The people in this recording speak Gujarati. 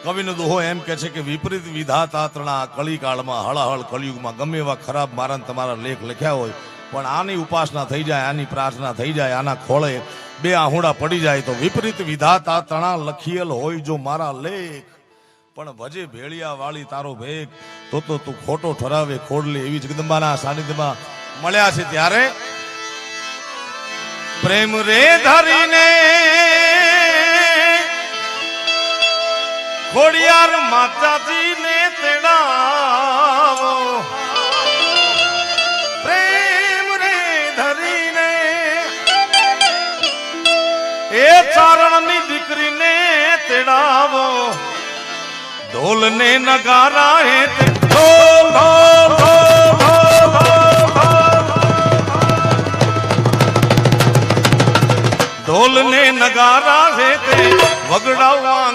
કવિનો દોહો એમ કે છે કે વિપરીત વિધાતા તણા કળીકાળમાં હળહળ કળિયુગમાં ગમે એવા ખરાબ મારા તમારા લેખ લખ્યા હોય પણ આની ઉપાસના થઈ જાય, આની પ્રાર્થના થઈ જાય, આના ખોળે બે આહુડા પડી જાય તો વિપરીત વિધાતા તણા લખિયેલ હોય જો મારા લેખ પણ ભજે ભેળિયા વાળી તારો ભેગ તો તું ખોટો ઠરાવે ખોડલે એવી જગદંબાના સાનિધ્યમાં મળ્યા છે ત્યારે પ્રેમ રે ધરીને ખોડિયાર માતાજીને તેડાવો, પ્રેમ રે ધરીને એ ચારણની દીકરીને તેડાવો, ઢોલ ને નગારા હે ઢોલ ઢોલ ઢોલ ને નગારા હે તે વગડાવા